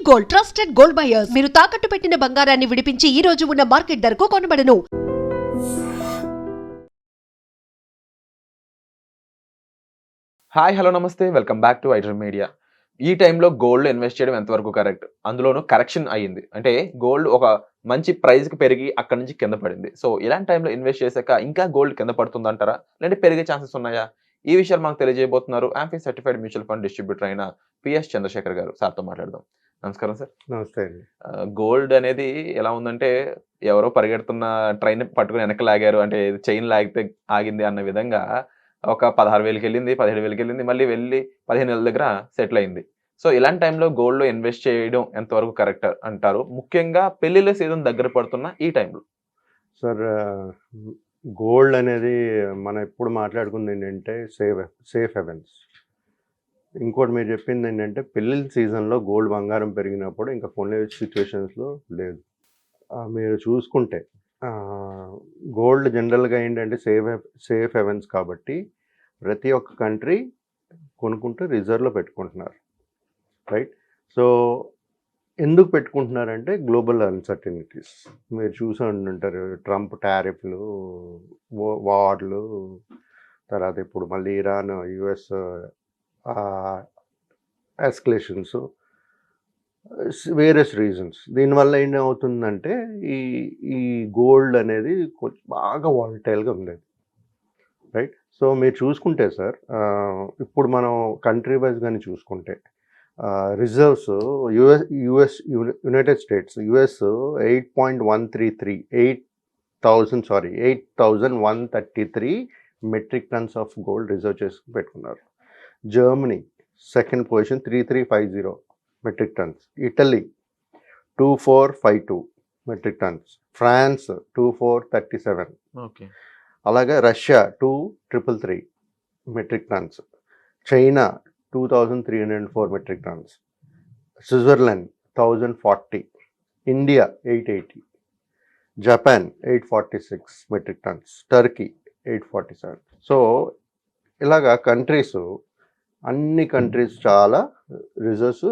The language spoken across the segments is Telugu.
Gold, trusted gold buyers. మీరు తాకట్టు పెట్టిన బంగారాన్ని విడిపించి ఈ రోజు ఉన్న మార్కెట్ ధరకు కొనబడను. హాయ్ హలో నమస్తే welcome back to iDream media. ఈ టైంలో గోల్డ్ ఇన్వెస్ట్ చేయడం ఎంతవరకు కరెక్ట్? అందులోనూ కరెక్షన్ అయ్యింది అంటే గోల్డ్ ఒక మంచి ప్రైస్కి పెరిగి అక్కడ నుంచి కింద పడింది. సో ఇలాంటి టైంలో ఇన్వెస్ట్ చేశాక ఇంకా గోల్డ్ కింద పడుతుందంటారా, లేదంటే పెరిగే ఛాన్సెస్ ఉన్నాయా? ఈ విషయాలు మనకు తెలియజేయబోతున్నారు AMFI certified mutual fund distributor అయిన పిఎస్ చంద్రశేఖర్ గారు. సార్తో మాట్లాడదాం. నమస్కారం సార్. నమస్తే అండి. గోల్డ్ అనేది ఎలా ఉందంటే ఎవరో పరిగెడుతున్న ట్రైన్ పట్టుకుని వెనక్కి లాగారు, అంటే చైన్ లాగితే ఆగింది అన్న విధంగా ఒక 16,000కి వెళ్ళింది, 17,000కి వెళ్ళింది, మళ్ళీ వెళ్ళి 15 నెలల దగ్గర సెటిల్ అయింది. సో ఇలాంటి టైంలో గోల్డ్లో ఇన్వెస్ట్ చేయడం ఎంతవరకు కరెక్ట్ అంటారు, ముఖ్యంగా పెళ్లిళ్ళ సీజన్ దగ్గర పడుతున్న ఈ టైంలో? సార్, గోల్డ్ అనేది మనం ఎప్పుడు మాట్లాడుకుంది ఏంటంటే సేఫ్ హెవెన్స్. ఇంకోటి మీరు చెప్పింది ఏంటంటే పెళ్ళిళ్ళ సీజన్లో గోల్డ్ బంగారం పెరిగినప్పుడు ఇంకా కొనే సిచ్యువేషన్స్లో లేదు. మీరు చూసుకుంటే గోల్డ్ జనరల్గా ఏంటంటే సేఫ్ హెవెన్స్ కాబట్టి ప్రతి ఒక్క కంట్రీ కొనుక్కుంటూ రిజర్వ్లో పెట్టుకుంటున్నారు, రైట్? సో ఎందుకు పెట్టుకుంటున్నారంటే గ్లోబల్ అన్సర్టనిటీస్ మీరు చూసి ఉంటారు. ట్రంప్ టారిఫ్లు, వార్లు, తర్వాత ఇప్పుడు మళ్ళీ Iran US escalations, various reasons. దీనివల్ల ఏమవుతుందంటే ఈ గోల్డ్ అనేది బాగా వాలటైల్గా ఉండేది, రైట్? సో మీరు చూసుకుంటే సార్, ఇప్పుడు మనం కంట్రీ వైజ్ కానీ చూసుకుంటే reserves United States US 8,133 metric tonnes of gold reserve చేసుకుని పెట్టుకున్నారు. Germany second position 3,350 metric tonnes. Italy 2,452 metric tonnes. France 2,437. Okay. అలాగే Russia 2,333 metric tonnes. China 2,304 metric tonnes. Switzerland 1,040. India 880. Japan 846 metric tonnes. Turkey 847. So ఇలాగా కంట్రీస్, అన్ని కంట్రీస్ చాలా రిజర్వ్స్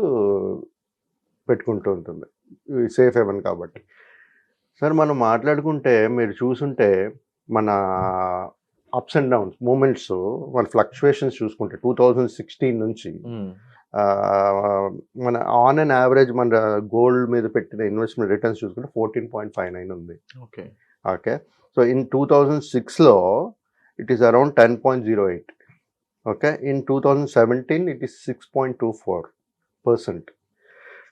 పెట్టుకుంటూ ఉంటుంది సేఫ్ హెవెన్ కాబట్టి. సార్ మనం మాట్లాడుకుంటే మీరు చూసుంటే మన అప్స్ అండ్ డౌన్స్ మూమెంట్స్, మన ఫ్లక్చువేషన్స్ చూసుకుంటే 2016 నుంచి మన ఆన్ అండ్ యావరేజ్ మన గోల్డ్ మీద పెట్టిన ఇన్వెస్ట్మెంట్ రిటర్న్స్ చూసుకుంటే 14.59 ఉంది. ఓకే. ఓకే. సో ఇన్ 2006లో it is around 10.08. Okay. In 2017 it is 6.24%.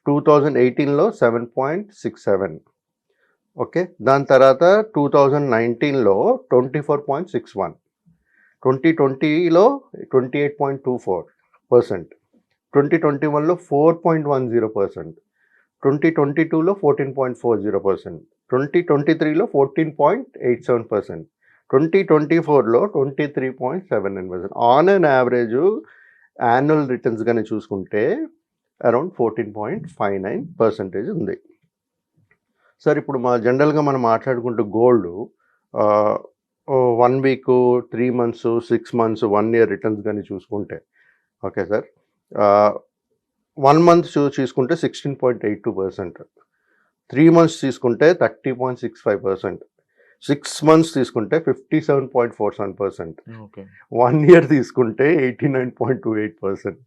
2018లో 7.67. ఓకే. దాని తర్వాత 2019లో 24.61. 2020లో 28.24%. 2021లో 4.10%. 2022లో 14.40%. 2023లో 14.87%. 2024లో 23.79%. On and average annual returns కానీ చూసుకుంటే అరౌండ్ 14.59% ఉంది. సార్ ఇప్పుడు జనరల్గా మనం మాట్లాడుకుంటే gold 1 week, 3 months, 6 months, 1 year returns కానీ చూసుకుంటే, ఓకే సార్, 1 month చూసుకుంటే 16.82%. 3 months తీసుకుంటే 30.65%. 6 months తీసుకుంటే 57.47%. 1 year తీసుకుంటే 89.28%.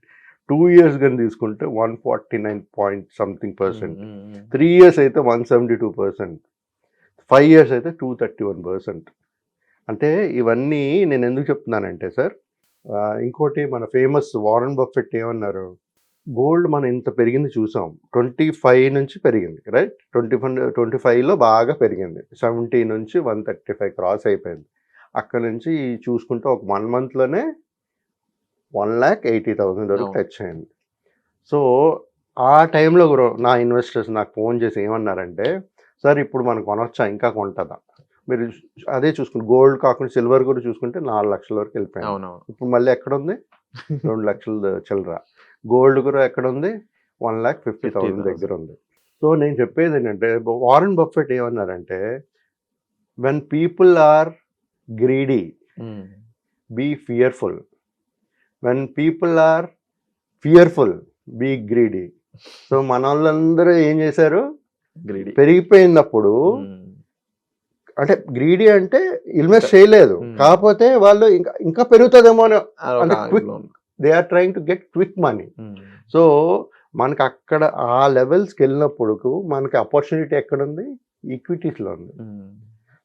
2 years కానీ తీసుకుంటే 149.something%. 3 years అయితే 172%. 5 years అయితే 231%. అంటే ఇవన్నీ నేను ఎందుకు చెప్తున్నానంటే సార్, ఇంకోటి మన ఫేమస్ వారన్ బఫెట్ ఏమన్నారు, గోల్డ్ మనం ఇంత పెరిగింది చూసాం, 25 నుంచి పెరిగింది, రైట్? 25లో బాగా పెరిగింది, 70 నుంచి 135 క్రాస్ అయిపోయింది. అక్కడ నుంచి చూసుకుంటే ఒక 1 monthలోనే 1,80,000 వరకు టచ్ అయింది. సో ఆ టైంలో నా ఇన్వెస్టర్స్ నాకు ఫోన్ చేసి ఏమన్నారంటే, సార్ ఇప్పుడు మనం కొనొచ్చా, ఇంకా కొంటుందా? మీరు అదే చూసుకుంటే గోల్డ్ కాకుండా సిల్వర్ కూడా చూసుకుంటే 4 లక్షల వరకు వెళ్ళిపోయింది. ఇప్పుడు మళ్ళీ ఎక్కడ ఉంది? 2 లక్షల చిల్లర. గోల్డ్ కూడా ఎక్కడ ఉంది? 1,50,000 దగ్గర ఉంది. సో నేను చెప్పేది ఏంటంటే, వారన్ బఫెట్ ఏమన్నారంటే, when people are greedy be fearful, when people are fearful be greedy. So మన వాళ్ళందరూ ఏం చేశారు, గ్రీడీ. పెరిగిపోయినప్పుడు అంటే గ్రీడీ అంటే ఇన్వెస్ట్ చేయలేదు, కాకపోతే వాళ్ళు ఇంకా ఇంకా పెరుగుతుందేమో అని అంటే quick. They are trying to get quick money. So మనకి అక్కడ ఆ లెవెల్స్కి వెళ్ళినప్పుడు మనకి ఆపర్చునిటీ ఎక్కడ ఉంది, ఈక్విటీస్లో ఉంది.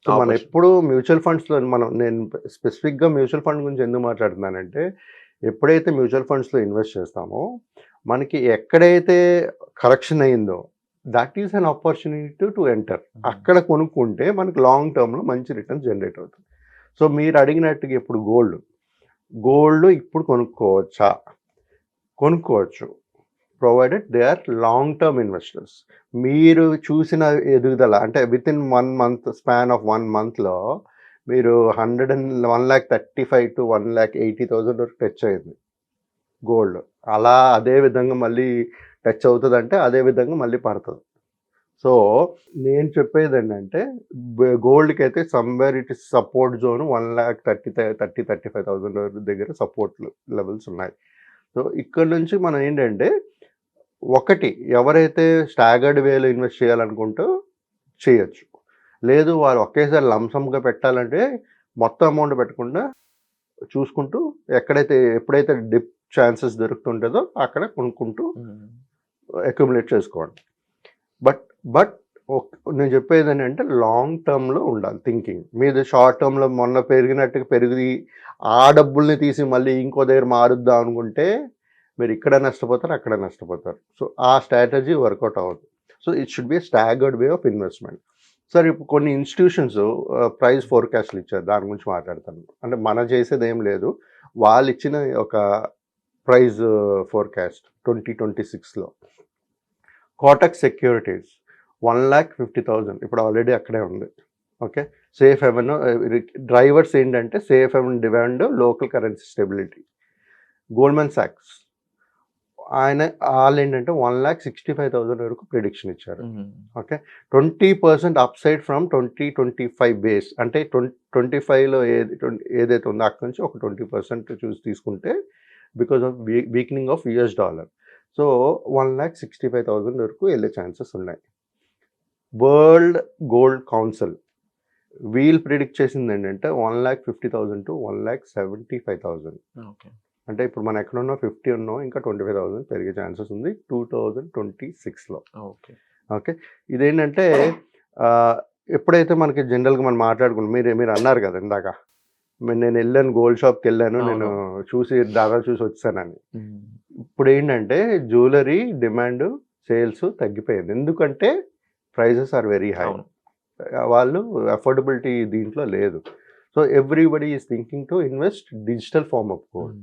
సో మనం ఎప్పుడు మ్యూచువల్ ఫండ్స్లో నేను స్పెసిఫిక్గా మ్యూచువల్ ఫండ్ గురించి ఎందుకు మాట్లాడుతున్నానంటే, ఎప్పుడైతే మ్యూచువల్ ఫండ్స్లో ఇన్వెస్ట్ చేస్తామో మనకి ఎక్కడైతే కరెక్షన్ అయిందో that is an opportunity to enter. అక్కడ కొనుక్కుంటే మనకి లాంగ్ టర్మ్లో మంచి రిటర్న్స్ జనరేట్ అవుతుంది. సో మీరు అడిగినట్టుగా ఇప్పుడు గోల్డ్ ఇప్పుడు కొనుక్కోవచ్చు provided they are long term investors. మీరు చూసిన ఎదుగుదల అంటే within 1 month span of 1 monthలో మీరు 1,35,000 to 1,80,000 వరకు టచ్ అయింది గోల్డ్. అలా అదే విధంగా మళ్ళీ టచ్ అవుతుంది అంటే అదే విధంగా మళ్ళీ పడుతుంది. సో నేను చెప్పేది ఏంటంటే గోల్డ్కి అయితే somewhere it is support zone 1,35,000 దగ్గర సపోర్ట్ లెవెల్స్ ఉన్నాయి. సో ఇక్కడ నుంచి మనం ఏంటంటే ఒకటి ఎవరైతే స్టాగర్డ్ వేలో ఇన్వెస్ట్ చేయాలనుకుంటూ చేయొచ్చు, లేదు వాళ్ళు ఒకేసారి లంసమ్గా పెట్టాలంటే మొత్తం అమౌంట్ పెట్టకుండా చూసుకుంటూ ఎప్పుడైతే డిప్ ఛాన్సెస్ దొరుకుతుంటుందో అక్కడ కొనుక్కుంటూ అక్యుములేట్ చేసుకోండి. బట్ నేను చెప్పేది ఏంటంటే లాంగ్ టర్మ్లో ఉండాలి థింకింగ్. మీరు షార్ట్ టర్మ్లో మొన్న పెరిగినట్టుగా పెరిగి ఆ డబ్బుల్ని తీసి మళ్ళీ ఇంకో దగ్గర మారుద్దాం అనుకుంటే మీరు ఇక్కడ నష్టపోతారు, అక్కడ నష్టపోతారు. సో ఆ స్ట్రాటజీ వర్కౌట్ అవ్వదు. So it should be staggered way of investment. Sir ఇప్పుడు కొన్ని ఇన్స్టిట్యూషన్స్ ప్రైస్ ఫోర్కాస్ట్లు ఇచ్చారు, దాని గురించి మాట్లాడతాను. అంటే మనం చేసేది ఏం లేదు, వాళ్ళు ఇచ్చిన ఒక ప్రైజ్ ఫోర్కాస్ట్ 2026లో కోటక్ సెక్యూరిటీస్ 1,50,000 ఇప్పుడు ఆల్రెడీ అక్కడే ఉంది. ఓకే, సేఫ్ హెవెన్ డ్రైవర్స్ ఏంటంటే safe haven demand, local currency stability. Goldman సాక్స్ వాళ్ళు ఏంటంటే 1,65,000 వరకు ప్రిడిక్షన్ ఇచ్చారు. Okay, 20% upside from 2025 base. అంటే 25లో ఏదైతే ఉందో అక్కడి నుంచి ఒక 20% చూసి తీసుకుంటే because of weakening of US డాలర్. సో 1,65,000 వరకు వెళ్ళే ఛాన్సెస్ ఉన్నాయి. వరల్డ్ గోల్డ్ కౌన్సిల్ వీళ్ళు ప్రిడిక్ట్ చేసింది ఏంటంటే 1,50,000 to 1,75,000. అంటే ఇప్పుడు మనం ఎక్కడ ఉన్నాం 50 ఉన్నాం, ఇంకా 25,000 పెరిగే ఛాన్సెస్ ఉంది 2026లో. ఓకే, ఇదేంటంటే ఎప్పుడైతే మనకి జనరల్గా మనం మాట్లాడుకున్నాం, మీరు అన్నారు కదా ఇందాక, నేను వెళ్ళాను గోల్డ్ షాప్కి వెళ్ళాను, నేను దాదాపు చూసి వచ్చానని. ఇప్పుడు ఏంటంటే జ్యువెలరీ డిమాండ్ సేల్స్ తగ్గిపోయింది, ఎందుకంటే ప్రైజెస్ ఆర్ వెరీ హై. వాళ్ళు అఫోర్డబిలిటీ దీంట్లో లేదు. So everybody is thinking to invest digital form of gold.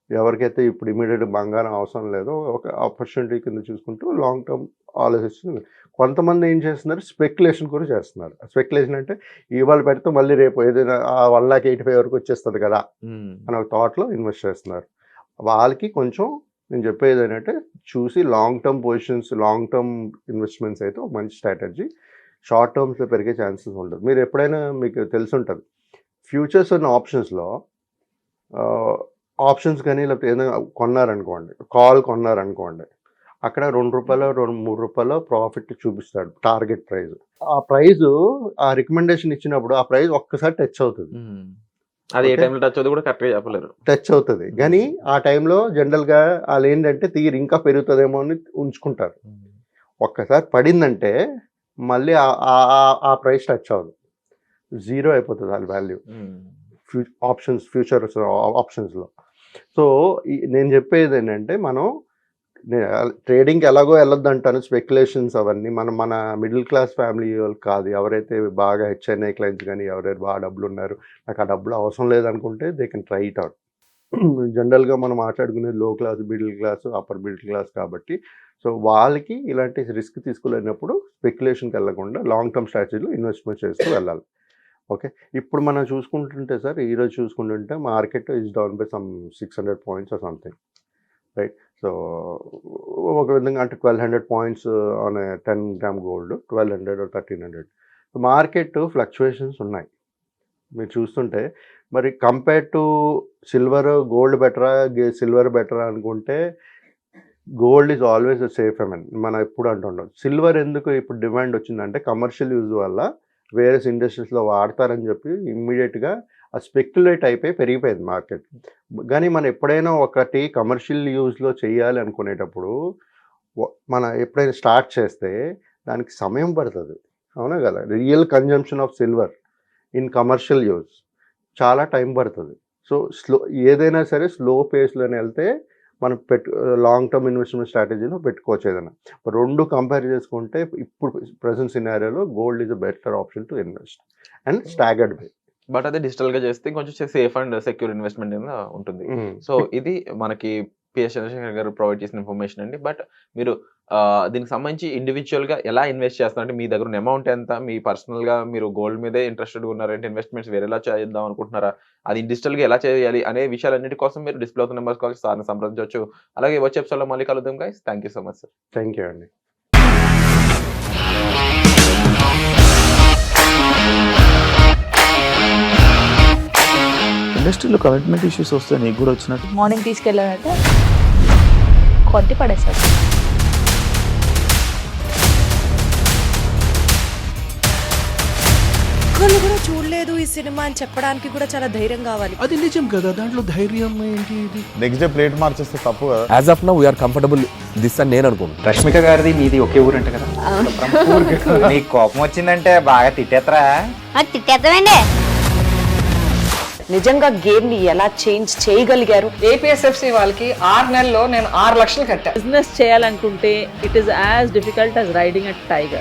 ఎవరికైతే ఇప్పుడు ఇమీడియట్ బంగారం అవసరం లేదో ఒక ఆపర్చునిటీ కింద చూసుకుంటూ లాంగ్ టర్మ్ ఆలోచిస్తుంది. కొంతమంది ఏం చేస్తున్నారు, స్పెక్యులేషన్ కూడా చేస్తున్నారు. స్పెక్యులేషన్ అంటే ఇవాళ పెడితే మళ్ళీ రేపు ఏదైనా 1,85,000 వరకు వచ్చేస్తుంది కదా అని ఒక థాట్లో ఇన్వెస్ట్ చేస్తున్నారు. వాళ్ళకి కొంచెం నేను చెప్పేది ఏంటంటే చూసి long term positions, long term investments అయితే ఒక మంచి స్ట్రాటజీ. షార్ట్ టర్మ్స్లో పెరిగే ఛాన్సెస్ ఉండదు. మీరు ఎప్పుడైనా మీకు తెలిసి ఉంటుంది ఫ్యూచర్స్ ఉన్న ఆప్షన్స్లో ఆప్షన్స్ కానీ లేకపోతే ఏదైనా కొన్నారనుకోండి, కాల్ కొన్నారనుకోండి, అక్కడ ₹2 ₹3 ప్రాఫిట్ చూపిస్తాడు టార్గెట్ ప్రైస్. ఆ ప్రైస్ ఆ రికమెండేషన్ ఇచ్చినప్పుడు ఆ ప్రైస్ ఒక్కసారి టచ్ అవుతుంది. అది ఏ టైంలో టచ్ అవుతుంది కూడా కరెక్ట్గా చెప్పలేరు. టచ్ అవుతుంది కానీ ఆ టైంలో జనరల్గా వాళ్ళు ఏంటంటే తీరు ఇంకా పెరుగుతుందేమో అని ఉంచుకుంటారు. ఒక్కసారి పడిందంటే మళ్ళీ ఆ ప్రైస్ టచ్ అవ్వదు, జీరో అయిపోతుంది వాళ్ళ వాల్యూ ఫ్యూచర్ ఆప్షన్స్లో. సో నేను చెప్పేది ఏంటంటే మనం ట్రేడింగ్కి ఎలాగో వెళ్ళొద్దు అంటాను, స్పెక్యులేషన్స్ అవన్నీ మన మిడిల్ క్లాస్ ఫ్యామిలీ వాళ్ళు కాదు. ఎవరైతే బాగా HNI క్లయింట్స్ కానీ ఎవరైతే బాగా డబ్బులు ఉన్నారు, నాకు ఆ డబ్బులు అవసరం లేదనుకుంటే they can try it out. జనరల్గా మనం మాట్లాడుకునేది లో class, middle class, upper middle class కాబట్టి సో వాళ్ళకి ఇలాంటి రిస్క్ తీసుకోలేనప్పుడు స్పెక్యులేషన్కి వెళ్ళకుండా లాంగ్ టర్మ్ స్ట్రాటజీలో ఇన్వెస్ట్మెంట్ చేస్తూ వెళ్ళాలి. ఓకే, ఇప్పుడు మనం చూసుకుంటుంటే సార్ ఈరోజు చూసుకుంటుంటే market is down by some 600 points or something, right. So ఒక విధంగా అంటే 1,200 points ఆన్ 10 gram గోల్డ్, 1,200 or 1,300. మార్కెట్ ఫ్లక్చువేషన్స్ ఉన్నాయి మీరు చూస్తుంటే. మరి కంపేర్ టు సిల్వర్, గోల్డ్ బెటరా, సిల్వర్ బెటరా అనుకుంటే gold is always safe haven మనం ఎప్పుడు అంటుంటాం. సిల్వర్ ఎందుకు ఇప్పుడు డిమాండ్ వచ్చిందంటే కమర్షియల్ యూజ్ వల్ల వేరే ఇండస్ట్రీస్లో వాడతారని చెప్పి ఇమ్మీడియట్గా ఆ స్పెక్యులేట్ అయిపోయి పెరిగిపోయింది మార్కెట్. కానీ మనం ఎప్పుడైనా ఒకటి కమర్షియల్ యూజ్లో చేయాలి అనుకునేటప్పుడు మనం ఎప్పుడైనా స్టార్ట్ చేస్తే దానికి సమయం పడుతుంది, అవునా కదా. Real consumption of silver in commercial use చాలా టైం పడుతుంది. సో ఏదైనా సరే స్లో పేస్లోనే వెళ్తే మనం లాంగ్ టర్మ్ ఇన్వెస్ట్మెంట్ స్ట్రాటజీలో పెట్టుకోవచ్చు. ఏదైనా రెండు కంపేర్ చేసుకుంటే ఇప్పుడు ప్రజెంట్ సినారియోలో gold is a better option to invest and staggered way. But అదే డిజిటల్ గా చేస్తే కొంచెం సేఫ్ అండ్ సెక్యూర్ ఇన్వెస్ట్మెంట్ ఉంటుంది. సో ఇది మనకి పిఎస్ చంద్రశేఖర్ గారు ప్రొవైడ్ చేసిన ఇన్ఫర్మేషన్ అండి. బట్ మీరు దీనికి సంబంధించి ఇండివిజువల్ గా ఎలా ఇన్వెస్ట్ చేస్తారంటే మీ దగ్గర ఉన్న అమౌంట్ ఎంత, మీ పర్సనల్ గా మీరు గోల్డ్ మీదే ఇంట్రెస్టెడ్ ఉన్నారంటే ఇన్వెస్ట్మెంట్స్ వేరేలా చేద్దాం అనుకుంటున్నారా, అది డిజిటల్ గా ఎలా చేయాలి అనే విషయాలన్నిటి కోసం మీరు డిస్ప్లే అవుతున్న నెంబర్స్ కాల్ సార్ని సంప్రదించవచ్చు. అలాగే వచ్చే ఎపిసోడ్లో మళ్ళీ కలుద్దాం guys. Thank you so much sir. Thank you అండి. ఇండస్ట్రీలో కమిట్మెంట్ ఇష్యూస్ వస్తే నీకు కూడా వచ్చినట్టు మార్నింగ్ తీసుకెళ్ళాడంటే కొట్టి పడేస్తాడు. ఒక్కళ్ళు కూడా చూడలేదు ఈ సినిమా అని చెప్పడానికి కూడా చాలా ధైర్యం కావాలి. అది నిజం కదా, దాంట్లో ధైర్యం ఏంటి? ఇది నెక్స్ట్ డే ప్లేట్ మార్చేస్తే తప్పు కదా. As of now we are comfortable this అని నేను అనుకుంటున్నాను. రష్మిక గారిది మీది ఒకే ఊరంట కదా. నీకు కోపం వచ్చిందంటే బాగా తిట్టేత్తరా? తిట్టేద్దామండి. నిజంగా గేమ్ ని ఎలా చేంజ్ చేయగలిగారు? ఏపీఎస్ఎఫ్సి వాళ్ళకి 6 నెలల్లో నేను 6 లక్షలు కట్టా. బిజినెస్ చేయాలనుకుంటే it is as difficult as riding a tiger.